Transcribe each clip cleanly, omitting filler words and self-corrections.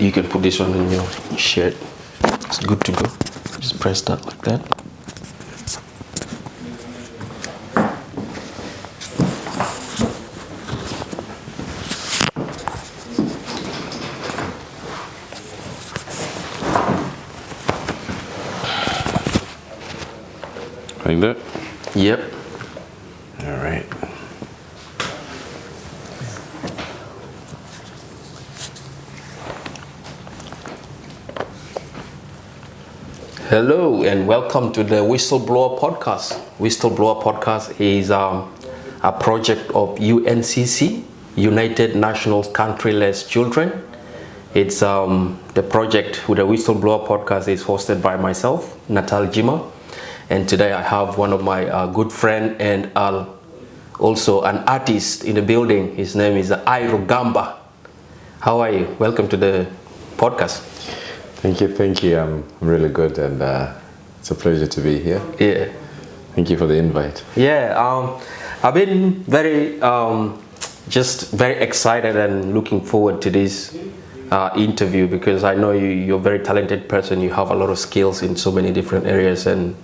You can put this one in your shirt. It's good to go. Just press that like that. Like that? Yep. All right. Hello and welcome to the Whistleblower Podcast. Whistleblower Podcast is a project of UNCC, United Nations Countryless Children. It's the project with the Whistleblower Podcast is hosted by myself, Natal Jimma. And today I have one of my good friend and also an artist in the building. His name is Rugamba. How are you? Welcome to the podcast. Thank you. I'm really good, and it's a pleasure to be here. Yeah. Thank you for the invite. Yeah. I've been very excited and looking forward to this interview because I know you're a very talented person. You have a lot of skills in so many different areas, and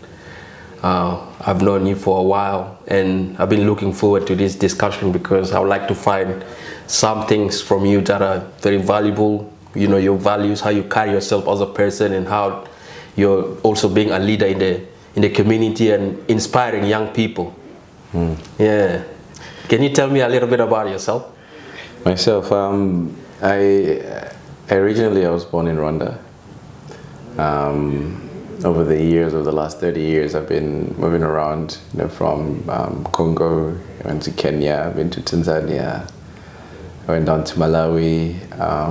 I've known you for a while, and I've been looking forward to this discussion because I would like to find some things from you that are very valuable. You know, your values, how you carry yourself as a person, and how you're also being a leader in the community and inspiring young people. Yeah. Can you tell me a little bit about yourself? Myself, I originally was born in Rwanda. Over the last 30 years, I've been moving around, from Congo, I went to Kenya, I've been to Tanzania, I went down to Malawi,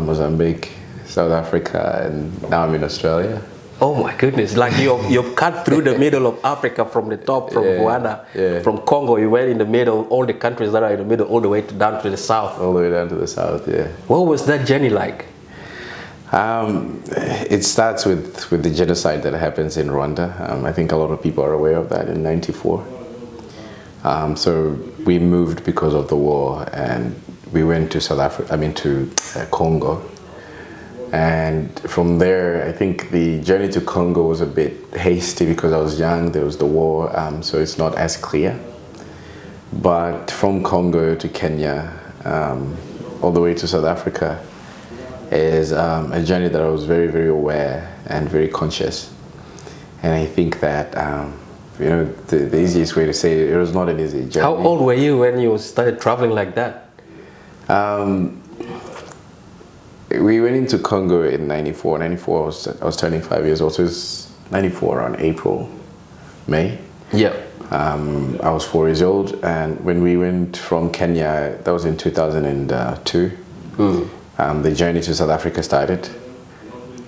Mozambique, South Africa, and now I'm in Australia. Oh my goodness, like you've cut through the middle of Africa from the top, from Rwanda, from Congo, you went in the middle, all the countries that are in the middle, all the way down to the south. All the way down to the south, yeah. What was that journey like? It starts with the genocide that happens in Rwanda. I think a lot of people are aware of that in '94. So we moved because of the war, and we went to Congo. And from there, I think the journey to Congo was a bit hasty because I was young, there was the war, so it's not as clear. But from Congo to Kenya, all the way to South Africa, is a journey that I was very, very aware and very conscious. And I think that, the easiest way to say it was not an easy journey. How old were you when you started traveling like that? We went into Congo in '94. '94, I was turning 5 years old, so it was '94 around April, May. Yeah. I was 4 years old, and when we went from Kenya, that was in 2002. The journey to South Africa started,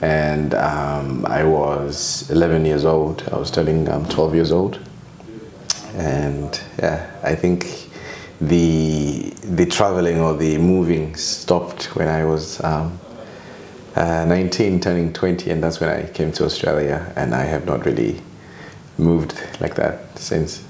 and I was 11 years old. I was turning 12 years old, and I think the traveling or the moving stopped when I was 19, turning 20, and that's when I came to Australia, and I have not really moved like that since.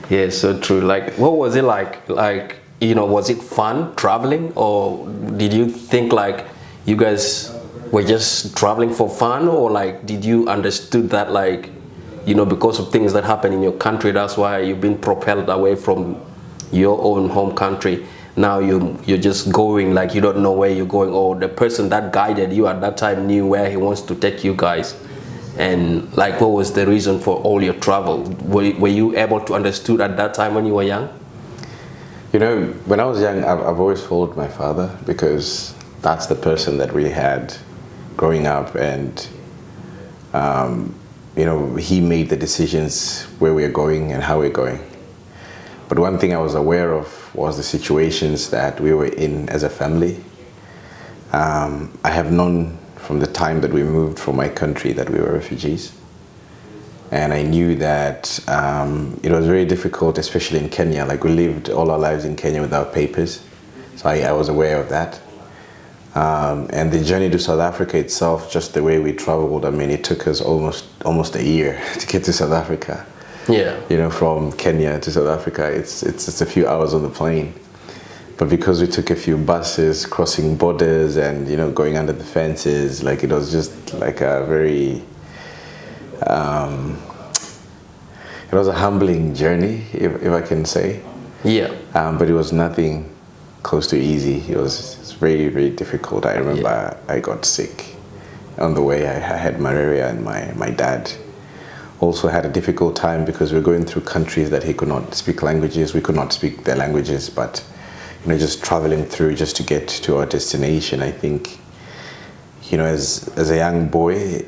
Yeah, so true. Like, what was it like? Like, was it fun traveling, or did you think like you guys were just traveling for fun, or like did you understood that like, because of things that happen in your country, that's why you've been propelled away from your own home country? Now you're just going, like you don't know where you're going, or the person that guided you at that time knew where he wants to take you guys. And like, what was the reason for all your travel? Were you able to understood at that time when you were young? When I was young, I've always followed my father because that's the person that we had growing up, and he made the decisions where we're going and how we're going. But one thing I was aware of was the situations that we were in as a family. I have known from the time that we moved from my country that we were refugees. And I knew that it was very difficult, especially in Kenya. Like, we lived all our lives in Kenya without papers. So I was aware of that. And the journey to South Africa itself, just the way we traveled, it took us almost a year to get to South Africa. Yeah. From Kenya to South Africa, it's a few hours on the plane. But because we took a few buses, crossing borders and, you know, going under the fences, like it was just like a very, it was a humbling journey, if I can say. Yeah. But it was nothing close to easy. It's very, very difficult. I remember I got sick on the way. I had malaria, and my dad also had a difficult time because we were going through countries that he could not speak languages. We could not speak their languages, but, you know, just traveling through just to get to our destination. I think, you know, as a young boy,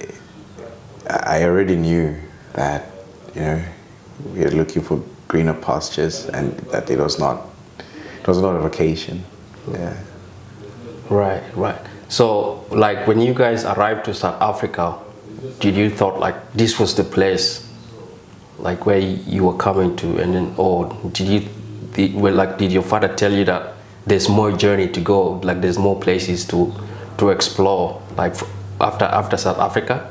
I already knew that, you know, we were looking for greener pastures, and that it was not a vacation. Yeah. Right. So, like, when you guys arrived to South Africa, did you thought like this was the place, like where you were coming to, and then, or did your father tell you that there's more journey to go, like there's more places to explore, like after South Africa?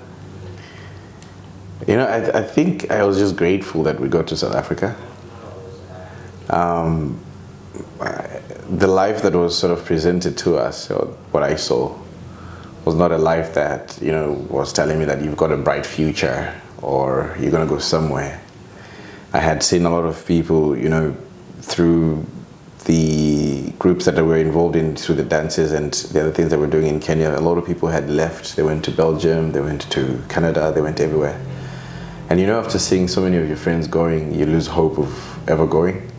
You know, I think I was just grateful that we got to South Africa. The life that was sort of presented to us, or what I saw, was not a life that, you know, was telling me that you've got a bright future or you're going to go somewhere. I had seen a lot of people, you know, through the groups that were involved in, through the dances and the other things that we're doing in Kenya. A lot of people had left. They went to Belgium, they went to Canada, they went everywhere. And, you know, after seeing so many of your friends going, you lose hope of ever going.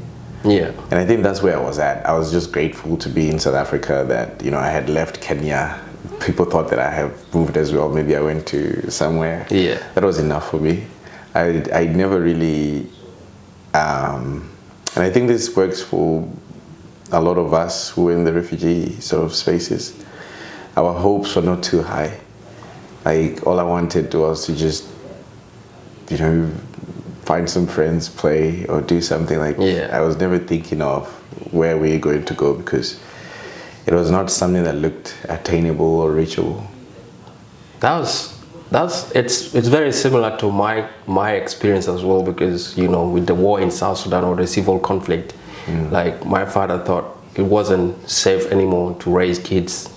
Yeah. And I think that's where I was at. I was just grateful to be in South Africa, that, you know, I had left Kenya. People thought that I have moved as well. Maybe I went to somewhere. Yeah. That was enough for me. I never really, and I think this works for a lot of us who are in the refugee sort of spaces. Our hopes were not too high. Like, all I wanted was to just, you know, find some friends, play, or do something. Like, I was never thinking of where we're going to go, because it was not something that looked attainable or reachable. It's very similar to my experience as well, because, you know, with the war in South Sudan, or the civil conflict, like, my father thought it wasn't safe anymore to raise kids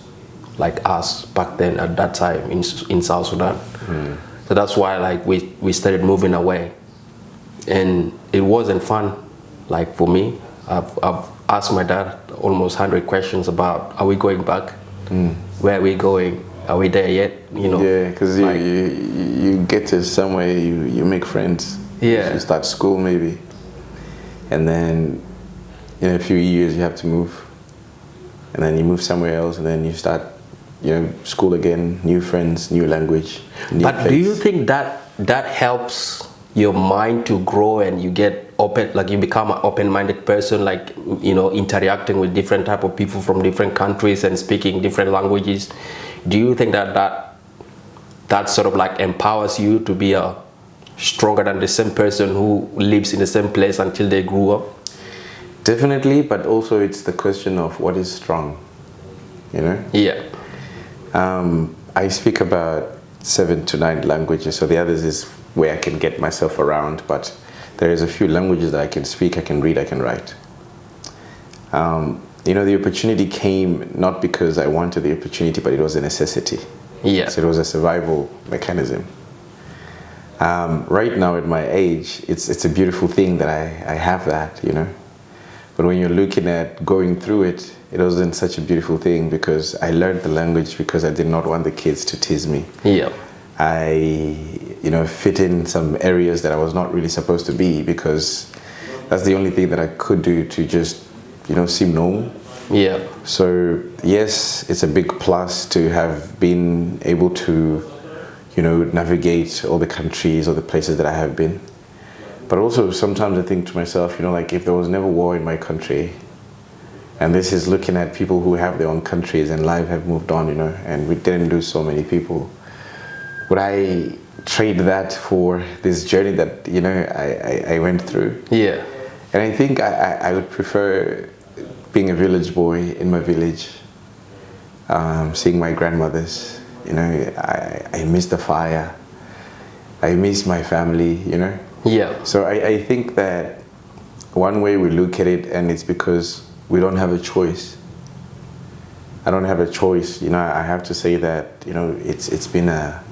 like us back then at that time in South Sudan. So that's why, like, we started moving away. And it wasn't fun, like, for me. I've asked my dad almost 100 questions about, are we going back? Where are we going? Are we there yet? You know. Yeah, because like, you get to somewhere, you make friends. Yeah. You start school maybe, and then in a few years you have to move, and then you move somewhere else, and then you start, you know, school again, new friends, new language. But place. Do you think that helps your mind to grow, and you get open, like you become an open-minded person, like, you know, interacting with different type of people from different countries and speaking different languages? Do you think that sort of like empowers you to be a stronger than the same person who lives in the same place until they grew up? Definitely, but also it's the question of what is strong, you know? Yeah. I speak about 7 to 9 languages, so the others is where I can get myself around, but there is a few languages that I can speak, I can read, I can write. You know, the opportunity came not because I wanted the opportunity, but it was a necessity. Yeah. So it was a survival mechanism. Right now at my age, it's a beautiful thing that I have that, you know. But when you're looking at going through it, it wasn't such a beautiful thing, because I learned the language because I did not want the kids to tease me. Yeah. I, you know, fit in some areas that I was not really supposed to be, because that's the only thing that I could do to just, you know, seem normal. Yeah. So yes, it's a big plus to have been able to, you know, navigate all the countries or the places that I have been. But also sometimes I think to myself, you know, like, if there was never war in my country, and this is looking at people who have their own countries and life have moved on, you know, and we didn't lose so many people, would I trade that for this journey that, you know, I went through? Yeah. And I think I would prefer being a village boy in my village, seeing my grandmothers, you know. I miss the fire, I miss my family, you know. Yeah. So I think that one way we look at it, and it's because we don't have a choice. I don't have a choice. You know, I have to say that, you know, it's been a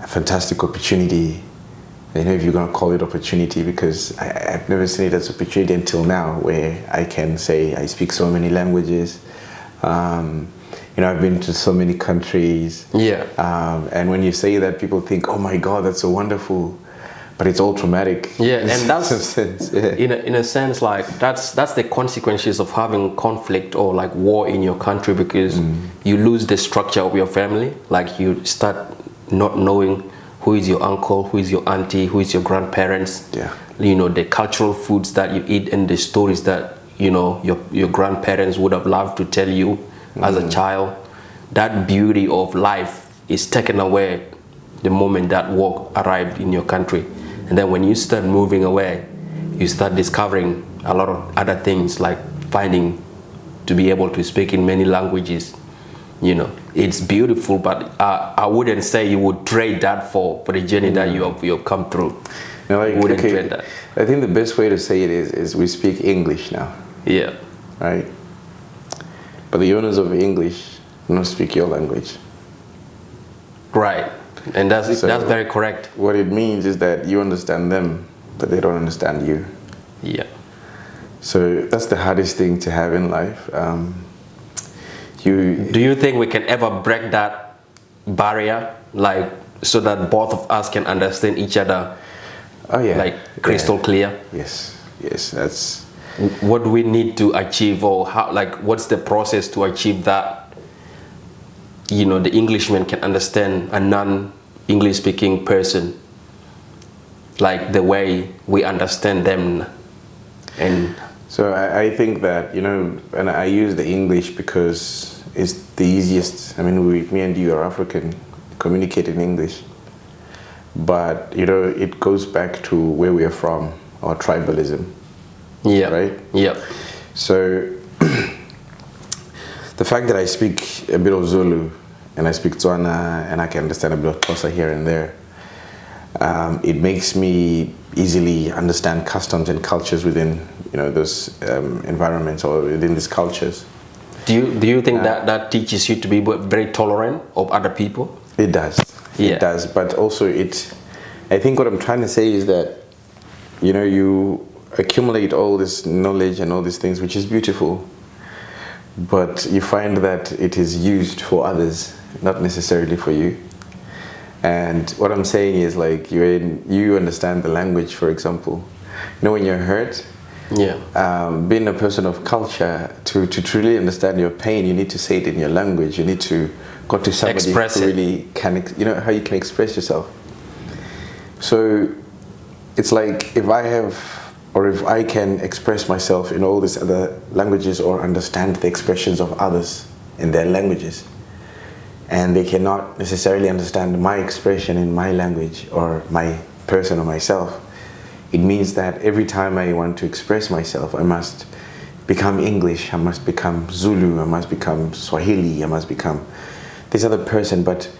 fantastic opportunity. You know, if you're going to call it opportunity, because I've never seen it as opportunity until now, where I can say I speak so many languages. You know, I've been to so many countries. Yeah. And when you say that, people think, oh my God, that's so wonderful. But it's all traumatic. Yeah, and that's sense. Yeah. in a sense, like that's the consequences of having conflict or like war in your country, because you lose the structure of your family. Like you start not knowing who is your uncle, who is your auntie, who is your grandparents. Yeah. You know, the cultural foods that you eat and the stories that, you know, your grandparents would have loved to tell you as a child. That beauty of life is taken away the moment that war arrived in your country. And then when you start moving away, you start discovering a lot of other things, like finding to be able to speak in many languages. You know, it's beautiful, but I wouldn't say you would trade that for the journey that you have come through. No, like, wouldn't trade that. I think the best way to say it is we speak English now. Yeah. Right? But the owners of English do not speak your language. Right. And that's very correct. What it means is that you understand them, but they don't understand you. Yeah. So that's the hardest thing to have in life. Do you think we can ever break that barrier, like so that both of us can understand each other? Oh yeah. Like crystal clear? Yes. Yes. That's what do we need to achieve, or how, like what's the process to achieve that? You know, the Englishman can understand a non-English speaking person like the way we understand them. And so I think that, you know, and I use the English because it's the easiest. I mean, me and you are African, communicate in English. But, you know, it goes back to where we are from, our tribalism. Yeah. Right? Yeah. So the fact that I speak a bit of Zulu and I speak Tswana and I can understand a bit of Xhosa here and there, it makes me easily understand customs and cultures within, you know, those environments or within these cultures. Do you think that teaches you to be very tolerant of other people? It does. Yeah. It does. But also I think what I'm trying to say is that, you know, you accumulate all this knowledge and all these things, which is beautiful, but you find that it is used for others, not necessarily for you. And what I'm saying is, like, you understand the language, for example. You know, when you're hurt, being a person of culture, to truly understand your pain, you need to say it in your language. You need to go to somebody who really can, you know, how you can express yourself. So it's like if I can express myself in all these other languages or understand the expressions of others in their languages, and they cannot necessarily understand my expression in my language or my person or myself, it means that every time I want to express myself, I must become English, I must become Zulu, I must become Swahili, I must become this other person, but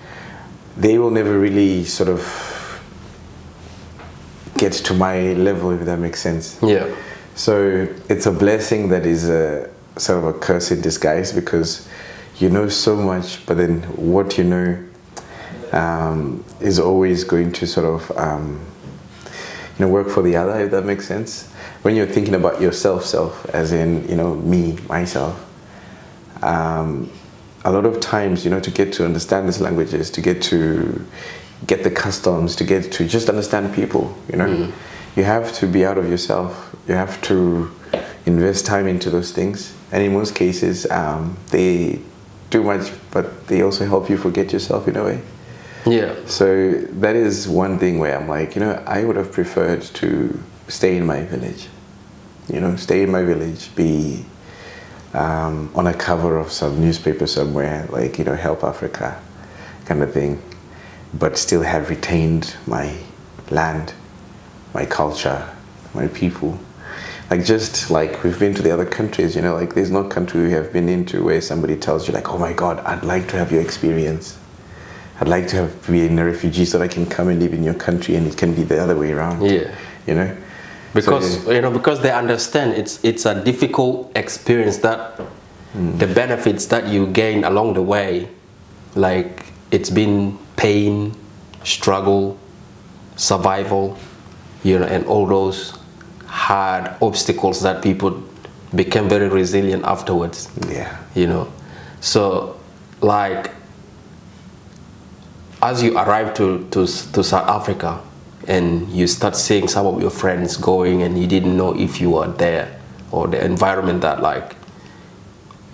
they will never really sort of get to my level, if that makes sense. Yeah. So it's a blessing that is a sort of a curse in disguise, because you know so much, but then what you know is always going to sort of you know, work for the other, if that makes sense. When you're thinking about yourself, as in, you know, me, myself, a lot of times, you know, to get to understand these languages, to get the customs, to get to just understand people, you know, you have to be out of yourself. You have to invest time into those things. And in most cases, they do much, but they also help you forget yourself in a way. Yeah. So that is one thing where I'm like, you know, I would have preferred to stay in my village, you know, stay in my village, be on a cover of some newspaper somewhere, like, you know, Help Africa kind of thing, but still have retained my land, my culture, my people. Like, just like we've been to the other countries, you know, like there's no country we have been into where somebody tells you like, oh my God, I'd like to have your experience. I'd like to be a refugee so that I can come and live in your country, and it can be the other way around. Yeah. You know? because because they understand it's a difficult experience, that the benefits that you gain along the way, like it's been pain, struggle, survival, and all those hard obstacles that people became very resilient afterwards. So like as you arrive to South Africa and you start seeing some of your friends going, and you didn't know if you were there, or the environment that like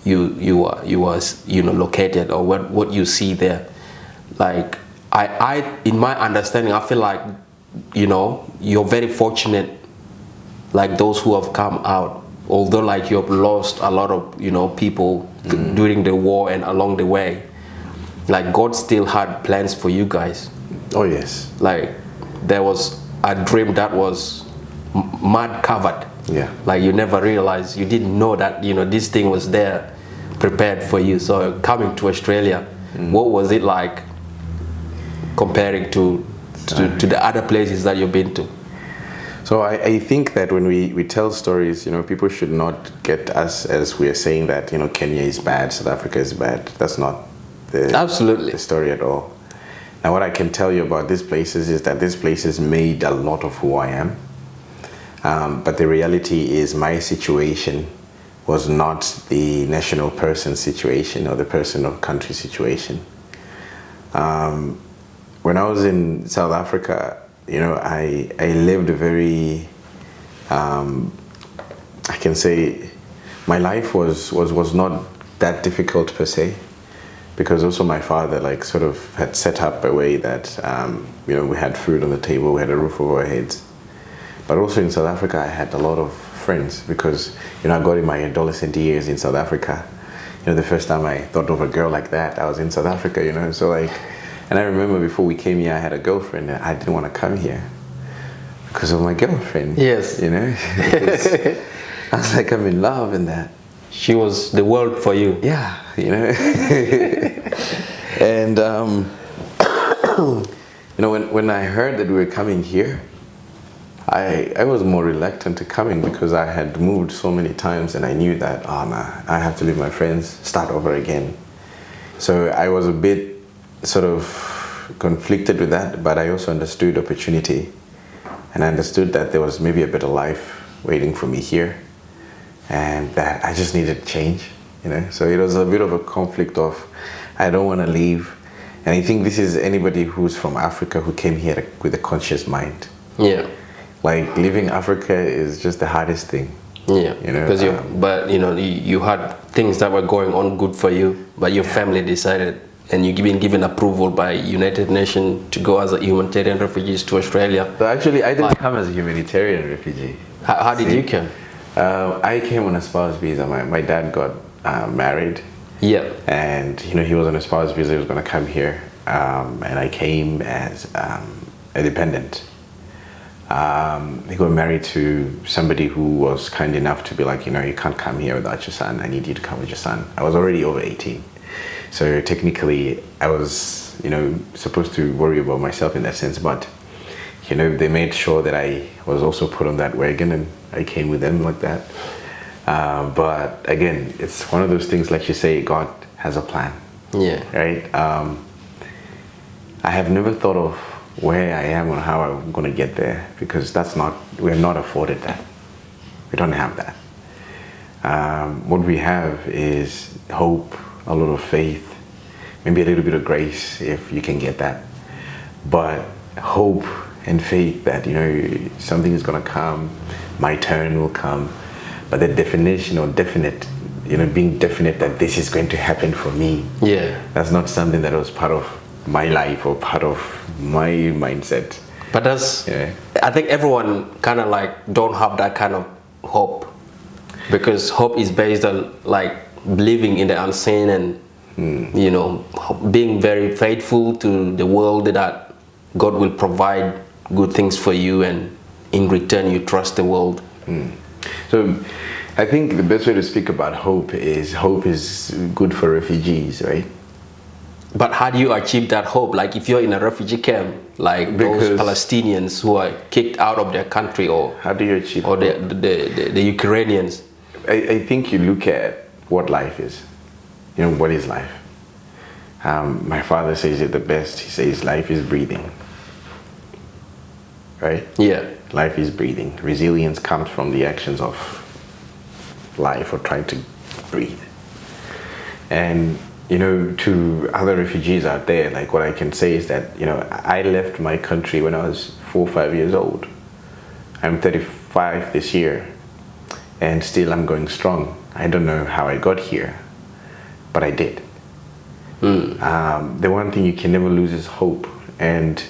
you was located, or what you see there, like I in my understanding, I feel like you're very fortunate, like those who have come out, although like you've lost a lot of people during the war and along the way, like God still had plans for you guys. Oh yes. Like there was a dream that was mud covered. Yeah. Like you never realized, you didn't know that this thing was there prepared for you. So coming to Australia, what was it like comparing to the other places that you've been to? So I think that when we tell stories, people should not get us as we are saying that Kenya is bad, South Africa is bad. That's not the story at all. Now what I can tell you about these places is that these places made a lot of who I am. But the reality is my situation was not the national person's situation or the person of country situation. When I was in South Africa, I lived a very, I can say, my life was not that difficult per se, because also my father like sort of had set up a way that we had food on the table, we had a roof over our heads. But also in South Africa, I had a lot of friends, because I got in my adolescent years in South Africa. The first time I thought of a girl like that, I was in South Africa. So like. And I remember before we came here, I had a girlfriend, and I didn't want to come here because of my girlfriend. Yes. I was like, I'm in love in that. She was the world for you. Yeah, And, when I heard that we were coming here, I was more reluctant to coming, because I had moved so many times, and I knew that, I have to leave my friends, start over again. So I was a bit sort of conflicted with that, but I also understood opportunity, and I understood that there was maybe a better life waiting for me here, and that I just needed change, So it was a bit of a conflict of, I don't want to leave, and I think this is anybody who's from Africa who came here with a conscious mind. Yeah. Like leaving Africa is just the hardest thing. Yeah. Because you had things that were going on good for you, but your family decided. And you've been given approval by United Nations to go as a humanitarian refugee to Australia. So actually, I didn't come as a humanitarian refugee. How did you come? I came on a spouse visa. My dad got married. Yeah. And he was on a spouse visa. He was going to come here, and I came as a dependent. He got married to somebody who was kind enough to be like, you can't come here without your son. I need you to come with your son. I was already over 18. So technically, I was, supposed to worry about myself in that sense, but, they made sure that I was also put on that wagon, and I came with them like that. But again, it's one of those things, like you say, God has a plan. Yeah. Right? I have never thought of where I am or how I'm going to get there, because we're not afforded that. We don't have that. What we have is hope, a lot of faith, maybe a little bit of grace if you can get that, but hope and faith that something is going to come, my turn will come. But the definition or definite, being definite that this is going to happen for me, that's not something that was part of my life or part of my mindset. But I think everyone kind of like don't have that kind of hope, because hope is based on like believing in the unseen, and being very faithful to the world that God will provide good things for you, and in return you trust the world. So I think the best way to speak about hope is good for refugees, right? But how do you achieve that hope? Like if you're in a refugee camp, like those Palestinians who are kicked out of their country, or how do you achieve or hope? the Ukrainians? I think you look at what life is. You know, what is life? My father says it the best. He says life is breathing. Right? Yeah. Life is breathing. Resilience comes from the actions of life or trying to breathe. And, you know, to other refugees out there, like what I can say is that, you know, I left my country when I was 4 or 5 years old. I'm 35 this year, and still I'm going strong. I don't know how I got here, but I did. The one thing you can never lose is hope. And,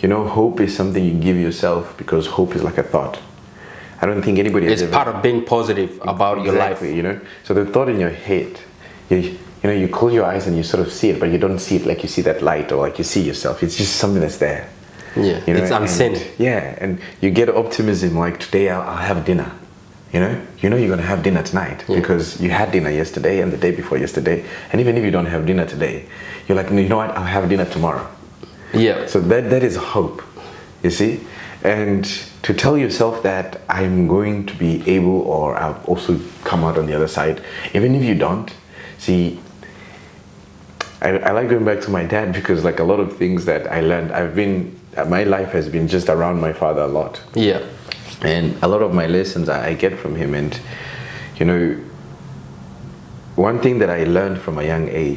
you know, hope is something you give yourself, because hope is like a thought. I don't think anybody has It's part of being positive about your life. You know, so the thought in your head, you know, you close your eyes and you sort of see it, but you don't see it like you see that light or like you see yourself. It's just something that's there. Yeah, you know? It's unseen. Yeah, and you get optimism like, today I'll have dinner. You know you're going to have dinner tonight because you had dinner yesterday and the day before yesterday. And even if you don't have dinner today, you're like, you know what, I'll have dinner tomorrow. Yeah. So that is hope, you see? And to tell yourself that I'm going to be able, or I'll also come out on the other side, even if you don't. See, I like going back to my dad, because like a lot of things that I learned, my life has been just around my father a lot. Yeah. And a lot of my lessons I get from him. And, you know, one thing that I learned from a young age